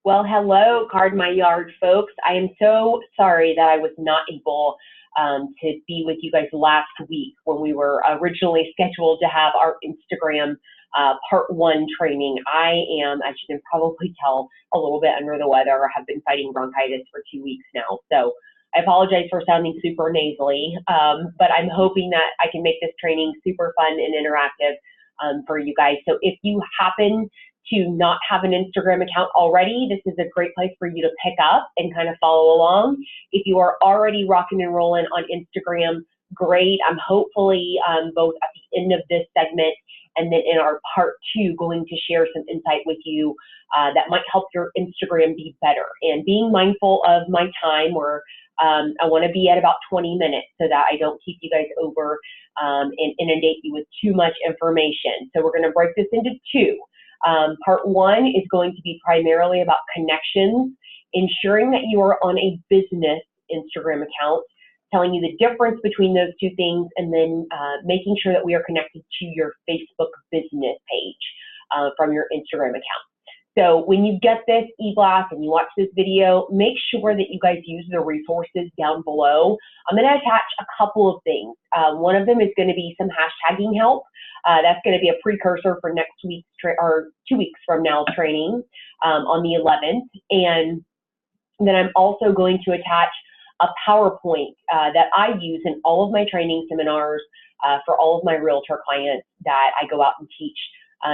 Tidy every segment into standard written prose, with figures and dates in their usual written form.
Well, hello, Card My Yard folks. I am so sorry that I was not able to be with you guys last week when we were originally scheduled to have our Instagram part one training. I am, as you can probably tell, a little bit under the weather. I have been fighting bronchitis for 2 weeks now. So I apologize for sounding super nasally, but I'm hoping that I can make this training super fun and interactive for you guys. So if you happen to not have an Instagram account already, this is a great place for you to pick up and kind of follow along. If you are already rocking and rolling on Instagram, great. I'm hopefully both at the end of this segment and then in our part two going to share some insight with you that might help your Instagram be better. And being mindful of my time, where I want to be at about 20 minutes so that I don't keep you guys over and inundate you with too much information. So we're going to break this into two. Part one is going to be primarily about connections, ensuring that you are on a business Instagram account, telling you the difference between those two things, and then making sure that we are connected to your Facebook business page from your Instagram account. So when you get this e-blast and you watch this video, make sure that you guys use the resources down below. I'm going to attach a couple of things. One of them is going to be some hashtagging help. That's going to be a precursor for next week's or 2 weeks from now training on the 11th. And then I'm also going to attach a PowerPoint that I use in all of my training seminars for all of my realtor clients that I go out and teach,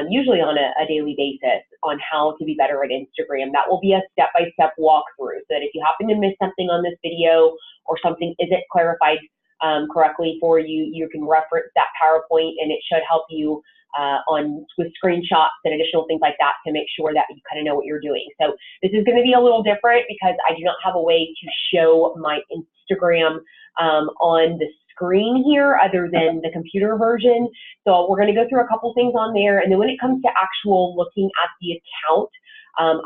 usually on a daily basis, on how to be better at Instagram. That will be a step-by-step walkthrough, so that if you happen to miss something on this video or something isn't clarified correctly for you, you can reference that PowerPoint, and it should help you with screenshots and additional things like that to make sure that you kind of know what you're doing. So this is going to be a little different because I do not have a way to show my Instagram on the screen here other than the computer version. So we're going to go through a couple things on there, and then when it comes to actual looking at the account,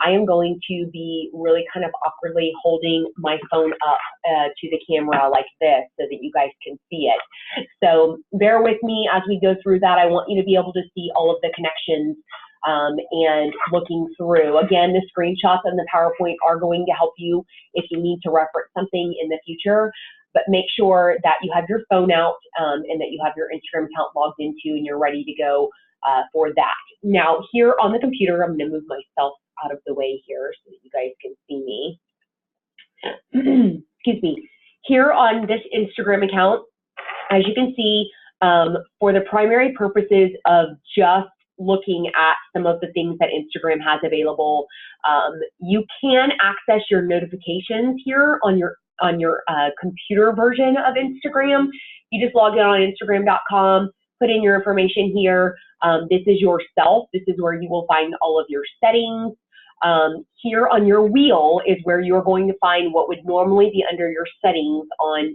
I am going to be really kind of awkwardly holding my phone up to the camera like this so that you guys can see it. So bear with me as we go through that. I want you to be able to see all of the connections and looking through. Again, the screenshots and the PowerPoint are going to help you if you need to reference something in the future, but make sure that you have your phone out and that you have your Instagram account logged into and you're ready to go for that. Now, here on the computer, I'm going to move myself out of the way here so that you guys can see me. Excuse me. Here on this Instagram account, as you can see, for the primary purposes of just looking at some of the things that Instagram has available, you can access your notifications here on your computer version of Instagram. You just log in on Instagram.com, put in your information here. This is yourself. This is where you will find all of your settings. Here on your wheel is where you're going to find what would normally be under your settings on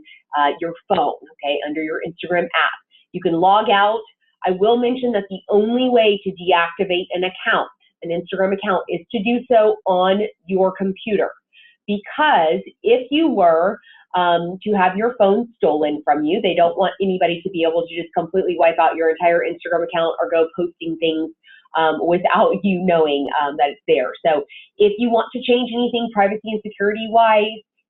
your phone, okay, under your Instagram app. You can log out. I will mention that the only way to deactivate an account, an Instagram account, is to do so on your computer. Because if you were to have your phone stolen from you, they don't want anybody to be able to just completely wipe out your entire Instagram account or go posting things without you knowing that it's there. So if you want to change anything privacy and security wise,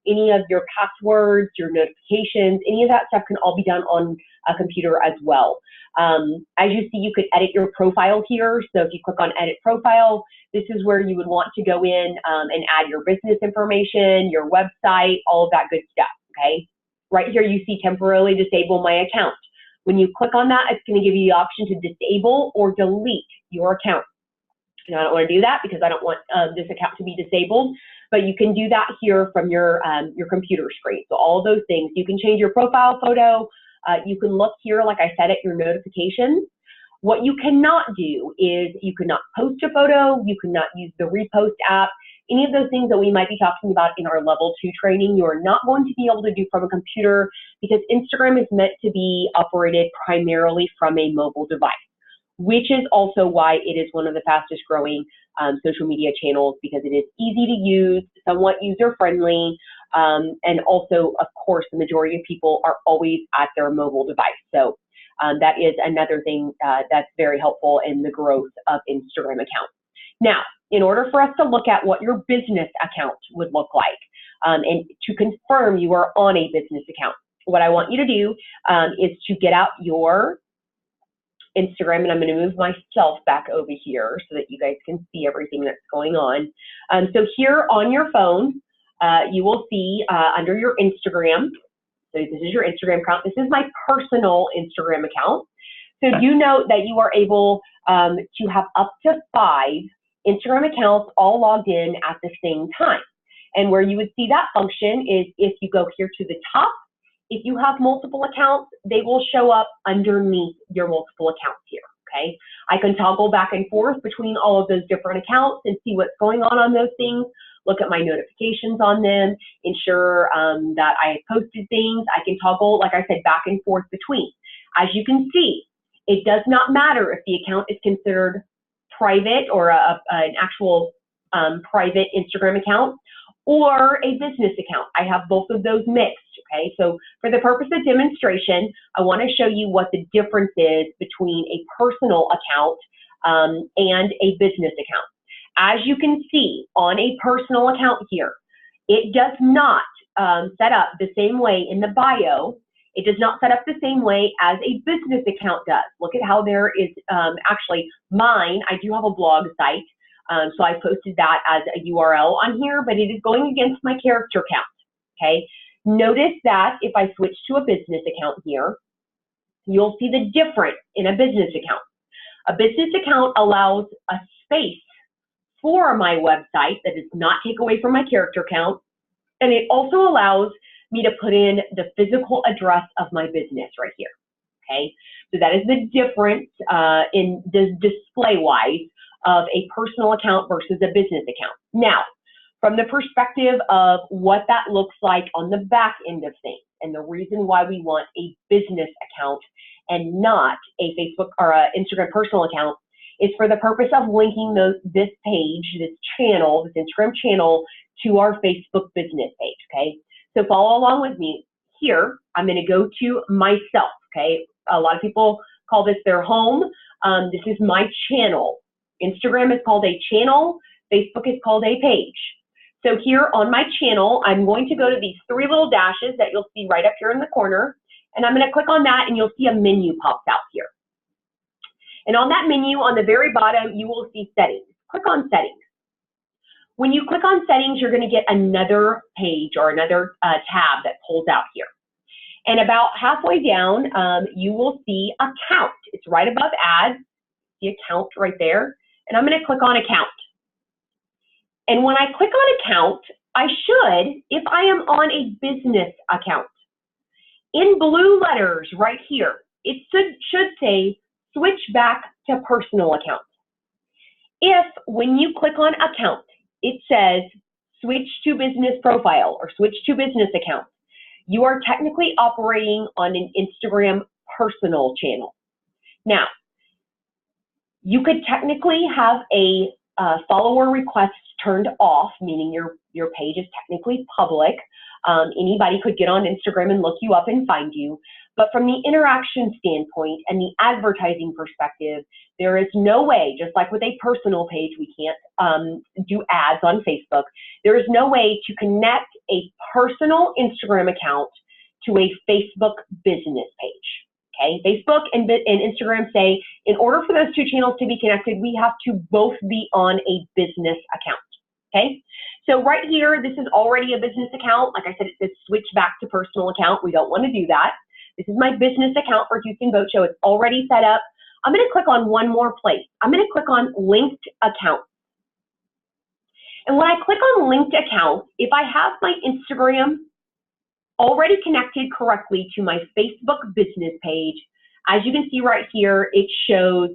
any of your passwords, your notifications, any of that stuff can all be done on a computer as well. As you see, you could edit your profile here. So if you click on edit profile, this is where you would want to go in and add your business information, your website, all of that good stuff, okay? Right here you see temporarily disable my account. When you click on that, it's going to give you the option to disable or delete your account. Now, I don't want to do that because I don't want this account to be disabled, but you can do that here from your computer screen. So all of those things, you can change your profile photo. You can look here, like I said, at your notifications. What you cannot do is you cannot post a photo, you cannot use the repost app, any of those things that we might be talking about in our level 2 training, you are not going to be able to do from a computer because Instagram is meant to be operated primarily from a mobile device, which is also why it is one of the fastest growing social media channels, because it is easy to use, somewhat user-friendly, and also, of course, the majority of people are always at their mobile device. So that is another thing that's very helpful in the growth of Instagram accounts. Now, in order for us to look at what your business account would look like, and to confirm you are on a business account, what I want you to do is to get out your Instagram, and I'm going to move myself back over here so that you guys can see everything that's going on. So here on your phone, you will see under your Instagram, so this is your Instagram account. This is my personal Instagram account. So do note that you are able to have up to 5 Instagram accounts all logged in at the same time. And where you would see that function is if you go here to the top. If you have multiple accounts, they will show up underneath your multiple accounts here, okay? I can toggle back and forth between all of those different accounts and see what's going on those things, look at my notifications on them, ensure that I have posted things. I can toggle, like I said, back and forth between. As you can see, it does not matter if the account is considered private or an actual private Instagram account or a business account. I have both of those mixed, okay? So for the purpose of demonstration, I want to show you what the difference is between a personal account and a business account. As you can see on a personal account here, it does not set up the same way in the bio. It does not set up the same way as a business account does. Look at how there is actually mine. I do have a blog site. So I posted that as a URL on here, but it is going against my character count, okay? Notice that if I switch to a business account here, you'll see the difference in a business account. A business account allows a space for my website that does not take away from my character count, and it also allows me to put in the physical address of my business right here, okay? So that is the difference in the display-wise of a personal account versus a business account. Now, from the perspective of what that looks like on the back end of things, and the reason why we want a business account and not a Facebook or a Instagram personal account is for the purpose of linking this page, this channel, this Instagram channel to our Facebook business page, okay? So follow along with me. Here, I'm going to go to myself, okay? A lot of people call this their home. This is my channel. Instagram is called a channel. Facebook is called a page. So here on my channel, I'm going to go to these 3 little dashes that you'll see right up here in the corner, and I'm going to click on that, and you'll see a menu pops out here. And on that menu, on the very bottom, you will see settings. Click on settings. When you click on settings, you're going to get another page or another tab that pulls out here. And about halfway down, you will see account. It's right above ads, the account right there. And I'm going to click on account. And when I click on account, I should, if I am on a business account, in blue letters right here, it should say switch back to personal account. If when you click on account, it says switch to business profile or switch to business account, you are technically operating on an Instagram personal channel. Now, you could technically have a follower request turned off, meaning your page is technically public. Anybody could get on Instagram and look you up and find you. But from the interaction standpoint and the advertising perspective, there is no way, just like with a personal page, we can't do ads on Facebook. There is no way to connect a personal Instagram account to a Facebook business page. Okay, Facebook and Instagram say, in order for those 2 channels to be connected, we have to both be on a business account. Okay, so right here, this is already a business account. Like I said, it says switch back to personal account. We don't want to do that. This is my business account for Houston Boat Show. It's already set up. I'm going to click on one more place. I'm going to click on linked account. And when I click on linked account, if I have my Instagram already connected correctly to my Facebook business page, as you can see right here, it shows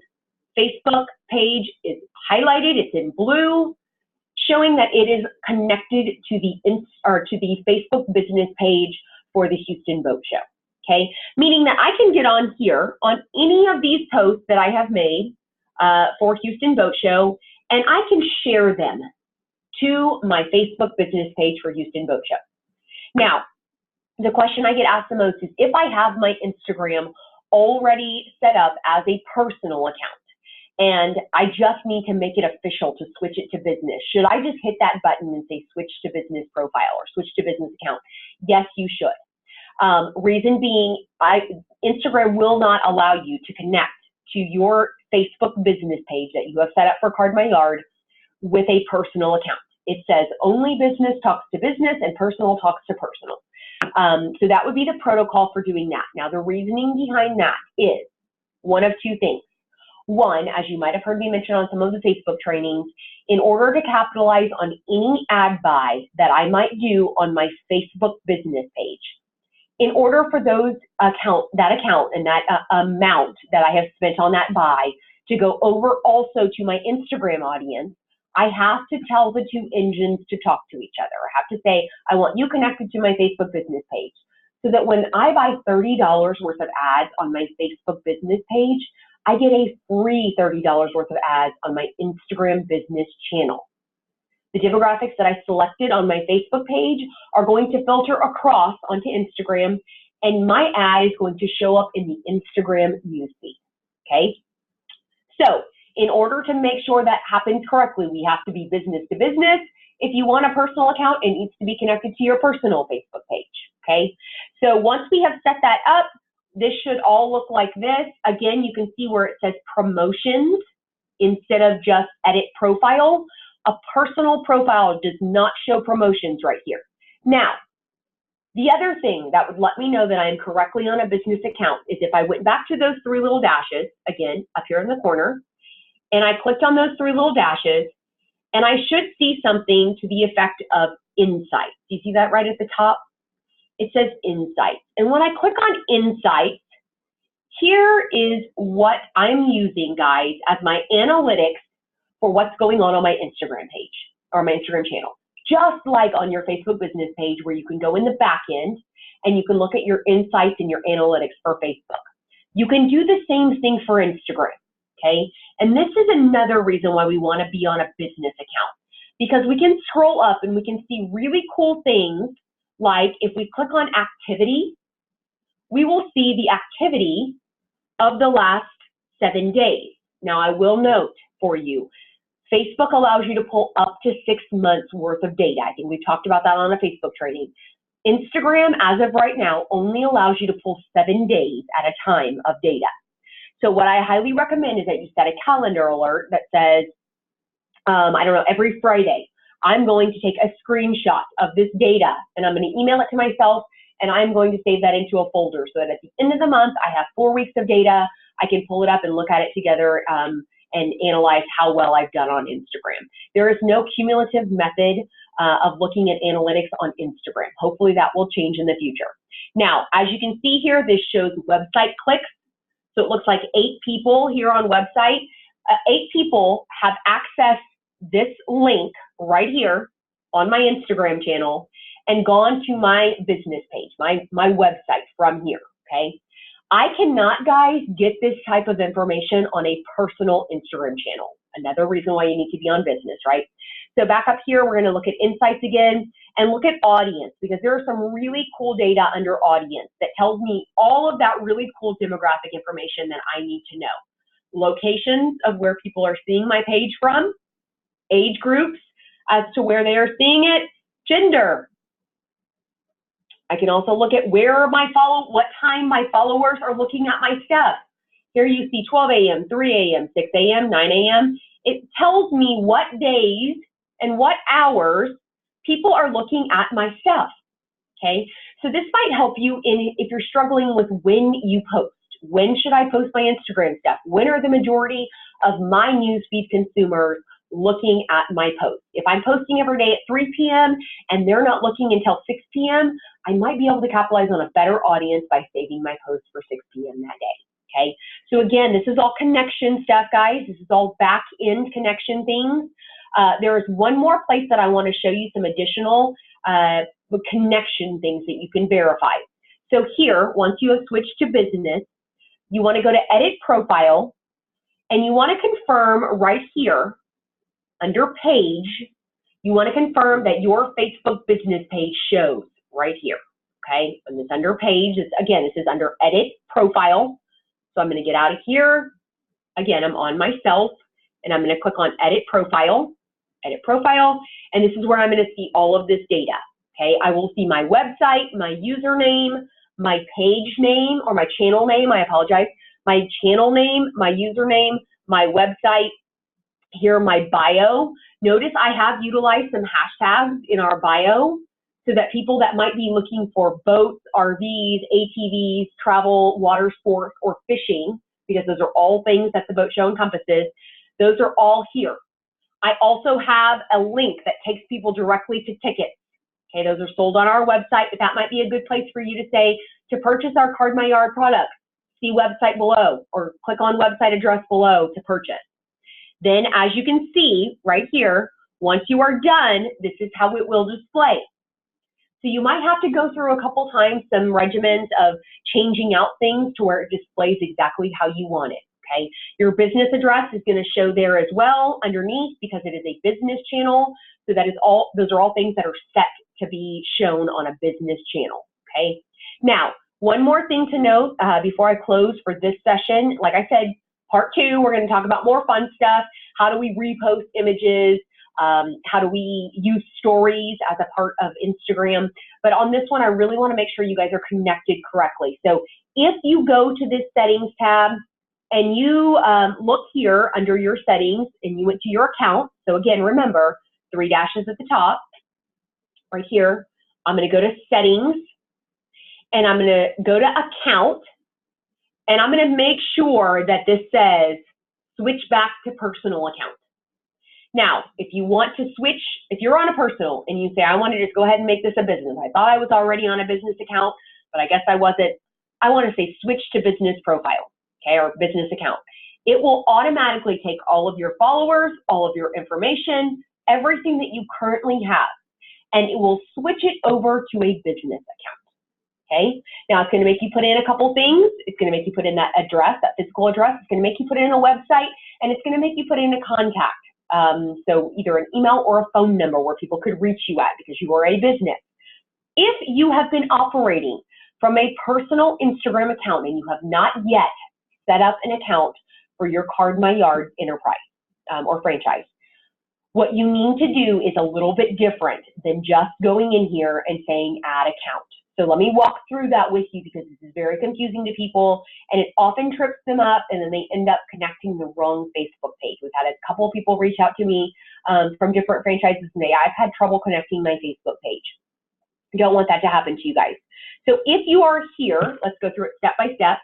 Facebook page is highlighted. It's in blue, showing that it is connected to the Facebook business page for the Houston Boat Show. Okay, meaning that I can get on here on any of these posts that I have made for Houston Boat Show, and I can share them to my Facebook business page for Houston Boat Show. Now, the question I get asked the most is if I have my Instagram already set up as a personal account, and I just need to make it official to switch it to business. Should I just hit that button and say switch to business profile or switch to business account? Yes, you should. Reason being, Instagram will not allow you to connect to your Facebook business page that you have set up for Card My Yard with a personal account. It says only business talks to business and personal talks to personal. So that would be the protocol for doing that. Now, the reasoning behind that is one of two things. One, as you might have heard me mention on some of the Facebook trainings, in order to capitalize on any ad buy that I might do on my Facebook business page, in order for that account and that amount that I have spent on that buy to go over also to my Instagram audience, I have to tell the two engines to talk to each other. I have to say, I want you connected to my Facebook business page, so that when I buy $30 worth of ads on my Facebook business page, I get a free $30 worth of ads on my Instagram business channel. The demographics that I selected on my Facebook page are going to filter across onto Instagram, and my ad is going to show up in the Instagram newsfeed, okay? So in order to make sure that happens correctly, we have to be business to business. If you want a personal account, it needs to be connected to your personal Facebook page, okay? So once we have set that up, this should all look like this. Again, you can see where it says promotions instead of just edit profile. A personal profile does not show promotions right here. Now, the other thing that would let me know that I am correctly on a business account is if I went back to those three little dashes, again, up here in the corner, and I clicked on those three little dashes, and I should see something to the effect of insights. Do you see that right at the top? It says insights. And when I click on insights, here is what I'm using, guys, as my analytics for what's going on my Instagram page or my Instagram channel. Just like on your Facebook business page where you can go in the back end and you can look at your insights and your analytics for Facebook. You can do the same thing for Instagram, okay? And this is another reason why we want to be on a business account, because we can scroll up and we can see really cool things. Like if we click on activity, we will see the activity of the last 7 days. Now I will note for you, Facebook allows you to pull up to 6 months worth of data. I think we've talked about that on a Facebook training. Instagram, as of right now, only allows you to pull 7 days at a time of data. So what I highly recommend is that you set a calendar alert that says, I don't know, every Friday, I'm going to take a screenshot of this data and I'm going to email it to myself, and I'm going to save that into a folder so that at the end of the month, I have 4 weeks of data. I can pull it up and look at it together and analyze how well I've done on Instagram. There is no cumulative method of looking at analytics on Instagram. Hopefully that will change in the future. Now, as you can see here, this shows website clicks. So it looks like 8 people here on website. 8 people have accessed this link right here on my Instagram channel and gone to my business page, my website from here, okay? I cannot, guys, get this type of information on a personal Instagram channel. Another reason why you need to be on business, right? So back up here, we're going to look at insights again and look at audience, because there are some really cool data under audience that tells me all of that really cool demographic information that I need to know. Locations of where people are seeing my page from, age groups as to where they are seeing it, gender. I can also look at what time my followers are looking at my stuff. Here you see 12 a.m., 3 a.m., 6 a.m., 9 a.m. It tells me what days and what hours people are looking at my stuff, okay? So this might help you if you're struggling with when you post. When should I post my Instagram stuff? When are the majority of my newsfeed consumers looking at my posts? If I'm posting every day at 3 p.m. and they're not looking until 6 p.m., I might be able to capitalize on a better audience by saving my posts for 6 p.m. that day, okay? So again, this is all connection stuff, guys. This is all back-end connection things. There is one more place that I want to show you some additional connection things that you can verify. So here, once you have switched to business, you want to go to Edit Profile, and you want to confirm right here under Page, you want to confirm that your Facebook business page shows right here, okay? And it's under Page. Again, this is under Edit Profile. So I'm going to get out of here, again, I'm on myself, and I'm going to click on edit profile, and this is where I'm going to see all of this data. Okay, I will see my website, my username, my page name, or my channel name, I apologize, my channel name, my username, my website, here my bio. Notice I have utilized some hashtags in our bio so that people that might be looking for boats, RVs, ATVs, travel, water sports, or fishing, because those are all things that the boat show encompasses, those are all here. I also have a link that takes people directly to tickets. Okay, those are sold on our website, but that might be a good place for you to say, to purchase our Card My Yard products, see website below, or click on website address below to purchase. Then, as you can see right here, once you are done, this is how it will display. So you might have to go through a couple times some regimens of changing out things to where it displays exactly how you want it. Okay, your business address is going to show there as well underneath because it is a business channel. So that is all; those are all things that are set to be shown on a business channel. Okay. Now, one more thing to note before I close for this session. Like I said, part 2, we're going to talk about more fun stuff. How do we repost images? How do we use stories as a part of Instagram? But on this one, I really want to make sure you guys are connected correctly. So if you go to this settings tab and you look here under your settings and you went to your account. So again, remember 3 dashes at the top right here. I'm going to go to settings and I'm going to go to account and I'm going to make sure that this says switch back to personal account. Now, if you want to switch, if you're on a personal and you say, I want to just go ahead and make this a business. I thought I was already on a business account, but I guess I wasn't. I want to say switch to business profile, okay, or business account. It will automatically take all of your followers, all of your information, everything that you currently have, and it will switch it over to a business account. Okay, now it's going to make you put in a couple things. It's going to make you put in that address, that physical address. It's going to make you put in a website, and it's going to make you put in a contact. So either an email or a phone number where people could reach you at because you are a business. If you have been operating from a personal Instagram account and you have not yet set up an account for your Card My Yard enterprise or franchise, what you need to do is a little bit different than just going in here and saying add account. So let me walk through that with you because this is very confusing to people and it often trips them up and then they end up connecting the wrong Facebook page. We've had a couple of people reach out to me from different franchises and say, I've had trouble connecting my Facebook page. You don't want that to happen to you guys. So if you are here, let's go through it step by step.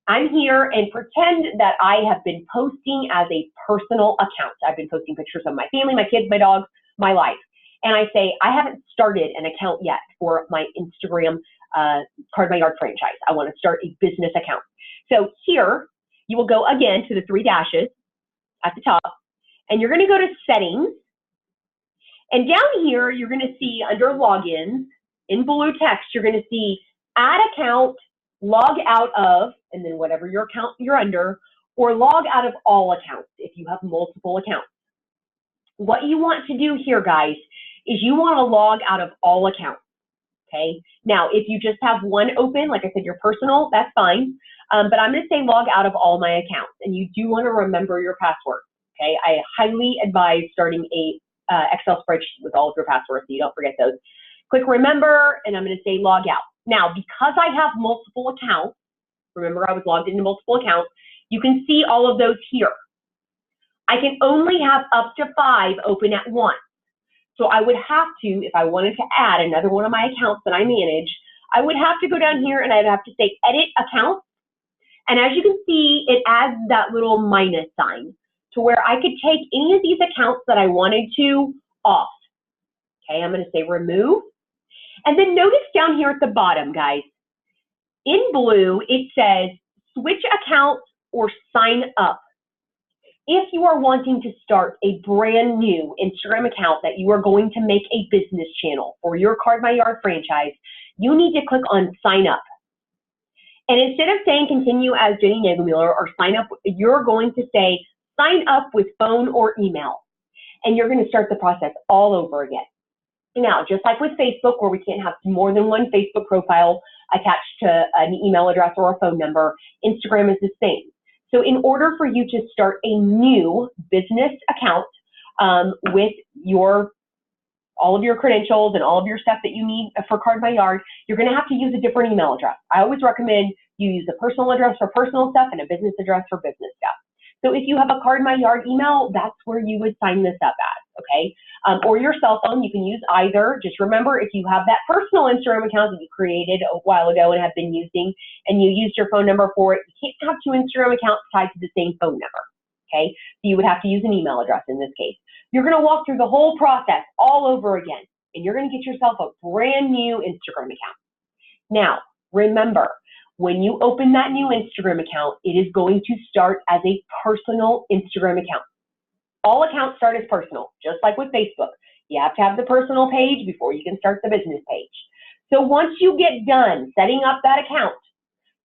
I'm here and pretend that I have been posting as a personal account. I've been posting pictures of my family, my kids, my dogs, my life. And I say, I haven't started an account yet for my Instagram Card My Yard franchise. I want to start a business account. So here, you will go again to the 3 dashes at the top, and you're going to go to settings. And down here, you're going to see under logins, in blue text, you're going to see add account, log out of, and then whatever your account you're under, or log out of all accounts if you have multiple accounts. What you want to do here, guys, is you want to log out of all accounts, okay? Now, if you just have one open, like I said, your personal, that's fine. But I'm going to say log out of all my accounts, and you do want to remember your password, okay? I highly advise starting a Excel spreadsheet with all of your passwords so you don't forget those. Click remember, and I'm going to say log out. Now, because I have multiple accounts, remember I was logged into multiple accounts, you can see all of those here. I can only have up to 5 open at once. So I would have to, if I wanted to add another one of my accounts that I manage, I would have to go down here and I'd have to say edit account. And as you can see, it adds that little minus sign to where I could take any of these accounts that I wanted to off. Okay, I'm going to say remove. And then notice down here at the bottom, guys, in blue, it says switch account or sign up. If you are wanting to start a brand new Instagram account that you are going to make a business channel for your Card My Yard franchise, you need to click on sign up. And instead of saying continue as Jenny Nagelmuller or sign up, you're going to say sign up with phone or email. And you're going to start the process all over again. Now, just like with Facebook, where we can't have more than one Facebook profile attached to an email address or a phone number, Instagram is the same. So in order for you to start a new business account with all of your credentials and all of your stuff that you need for Card My Yard, you're going to have to use a different email address. I always recommend you use a personal address for personal stuff and a business address for business stuff. So if you have a Card My Yard email, that's where you would sign this up at, okay? Or your cell phone, you can use either. Just remember, if you have that personal Instagram account that you created a while ago and have been using, and you used your phone number for it, you can't have two Instagram accounts tied to the same phone number, okay? So you would have to use an email address in this case. You're going to walk through the whole process all over again, and you're going to get yourself a brand new Instagram account. Now, remember, when you open that new Instagram account, it is going to start as a personal Instagram account. All accounts start as personal, just like with Facebook. You have to have the personal page before you can start the business page. So once you get done setting up that account,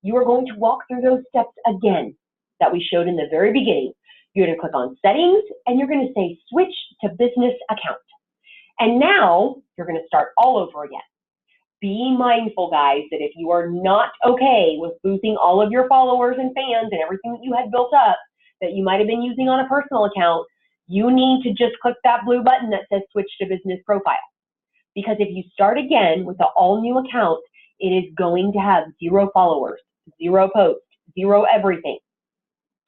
you are going to walk through those steps again that we showed in the very beginning. You're going to click on settings and you're going to say switch to business account. And now you're going to start all over again. Be mindful, guys, that if you are not okay with losing all of your followers and fans and everything that you had built up that you might have been using on a personal account, you need to just click that blue button that says switch to business profile. Because if you start again with an all-new account, it is going to have 0 followers, 0 posts, 0 everything.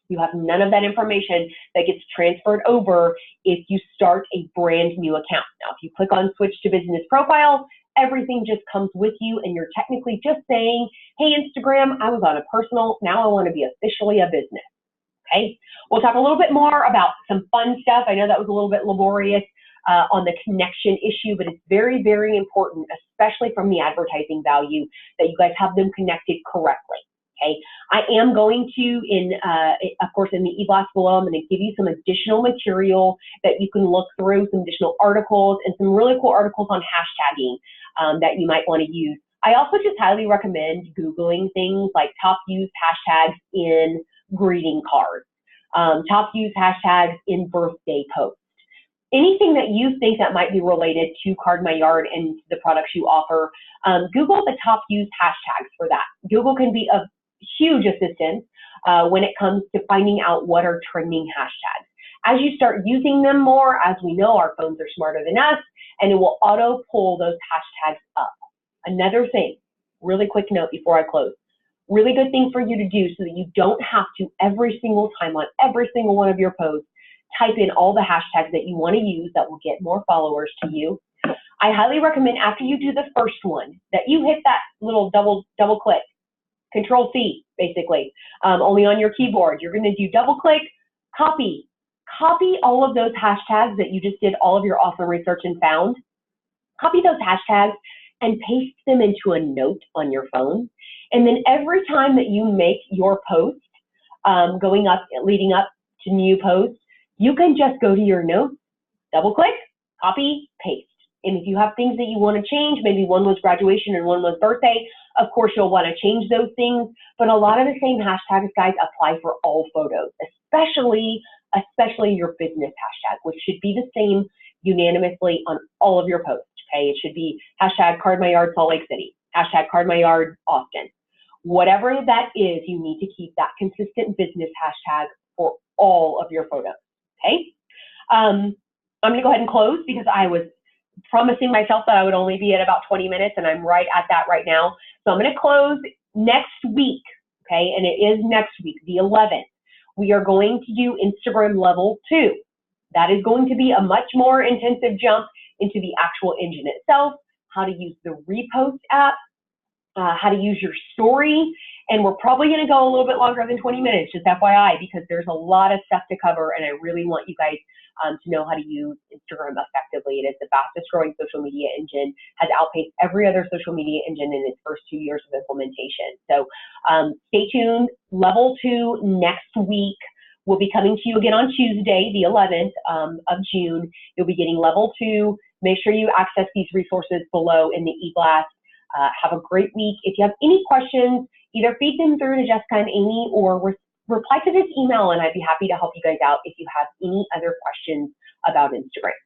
You have none of that information that gets transferred over if you start a brand new account. Now, if you click on switch to business profile, everything just comes with you and you're technically just saying, hey, Instagram, I was on a personal, now I want to be officially a business. Okay, we'll talk a little bit more about some fun stuff. I know that was a little bit laborious on the connection issue, but it's very, very important, especially from the advertising value, that you guys have them connected correctly. Okay, I am going to, of course, in the e-blast below, I'm going to give you some additional material that you can look through, some additional articles, and some really cool articles on hashtagging that you might want to use. I also just highly recommend Googling things like top used hashtags in greeting cards, top used hashtags in birthday posts. Anything that you think that might be related to Card My Yard and the products you offer, Google the top used hashtags for that. Google can be a huge assistance when it comes to finding out what are trending hashtags. As you start using them more, as we know, our phones are smarter than us, and it will auto pull those hashtags up. Another thing, really quick note before I close, really good thing for you to do so that you don't have to every single time on every single one of your posts type in all the hashtags that you want to use that will get more followers to you. I highly recommend after you do the first one that you hit that little double click, Control C basically, only on your keyboard. You're going to do double click, copy all of those hashtags that you just did all of your awesome research and found. Copy those hashtags and paste them into a note on your phone. And then every time that you make your post leading up to new posts, you can just go to your notes, double click, copy, paste. And if you have things that you want to change, maybe one was graduation and one was birthday, of course you'll want to change those things. But a lot of the same hashtags, guys, apply for all photos, especially your business hashtag, which should be the same unanimously on all of your posts. Okay, it should be hashtag Card My Yard Salt Lake City, hashtag Card My Yard Austin. Whatever that is, you need to keep that consistent business hashtag for all of your photos. Okay, I'm going to go ahead and close because I was promising myself that I would only be at about 20 minutes, and I'm right at that right now. So I'm going to close next week, okay, and it is next week, the 11th. We are going to do Instagram level 2. That is going to be a much more intensive jump into the actual engine itself, how to use the Repost app, how to use your story, and we're probably going to go a little bit longer than 20 minutes, just FYI, because there's a lot of stuff to cover, and I really want you guys to know how to use Instagram effectively. It is the fastest growing social media engine, has outpaced every other social media engine in its first 2 years of implementation. So stay tuned. Level 2 next week. We'll be coming to you again on Tuesday, the 11th of June. You'll be getting level 2. Make sure you access these resources below in the e-blast. Have a great week. If you have any questions, either feed them through to Jessica and Amy or reply to this email, and I'd be happy to help you guys out if you have any other questions about Instagram.